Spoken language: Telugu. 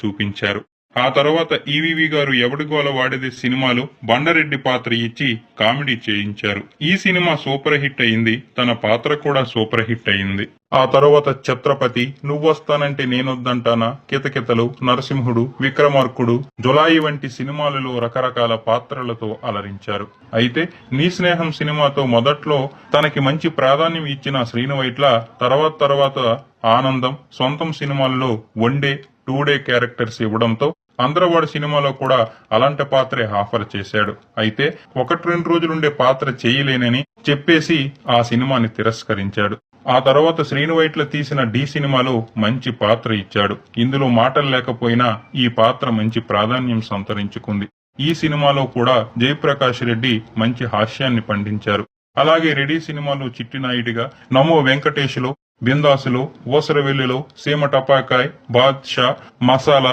చూపించారు. ఆ తర్వాత ఈవీవి గారు ఎవడిగోల వాడిదే సినిమాలో బండారెడ్డి పాత్ర ఇచ్చి కామెడీ చేయించారు. ఈ సినిమా సూపర్ హిట్ అయింది. తన పాత్ర కూడా సూపర్ హిట్ అయింది. ఆ తర్వాత ఛత్రపతి, నువ్వొస్తానంటే నేనొద్దంటానా, కితకితలు, నరసింహుడు, విక్రమార్కుడు, జులాయి వంటి సినిమాలలో రకరకాల పాత్రలతో అలరించారు. అయితే నీ స్నేహం సినిమాతో మొదట్లో తనకి మంచి ప్రాధాన్యం ఇచ్చిన శ్రీను వైట్ల తర్వాత ఆనందం, సొంతం సినిమాల్లో వన్డే, 2 డే క్యారెక్టర్స్ ఇవ్వడంతో అందరవాడు సినిమాలో కూడా అలాంటి పాత్రే ఆఫర్ చేశాడు. అయితే 1-2 రోజులుండే పాత్ర చేయలేనని చెప్పేసి ఆ సినిమాని తిరస్కరించాడు. ఆ తర్వాత శ్రీను వైట్ల తీసిన డి సినిమాలో మంచి పాత్ర ఇచ్చాడు. ఇందులో మాటలు లేకపోయినా ఈ పాత్ర మంచి ప్రాధాన్యం సంతరించుకుంది. ఈ సినిమాలో కూడా జయప్రకాష్ రెడ్డి మంచి హాస్యాన్ని పండించారు. అలాగే రెడీ సినిమాలో చిట్టినాయుడిగా, నమో వెంకటేష్లో, బిందాసులో, ఓసరవెల్లిలో, సీమ టపాకాయ్, బాద్షా, మసాలా,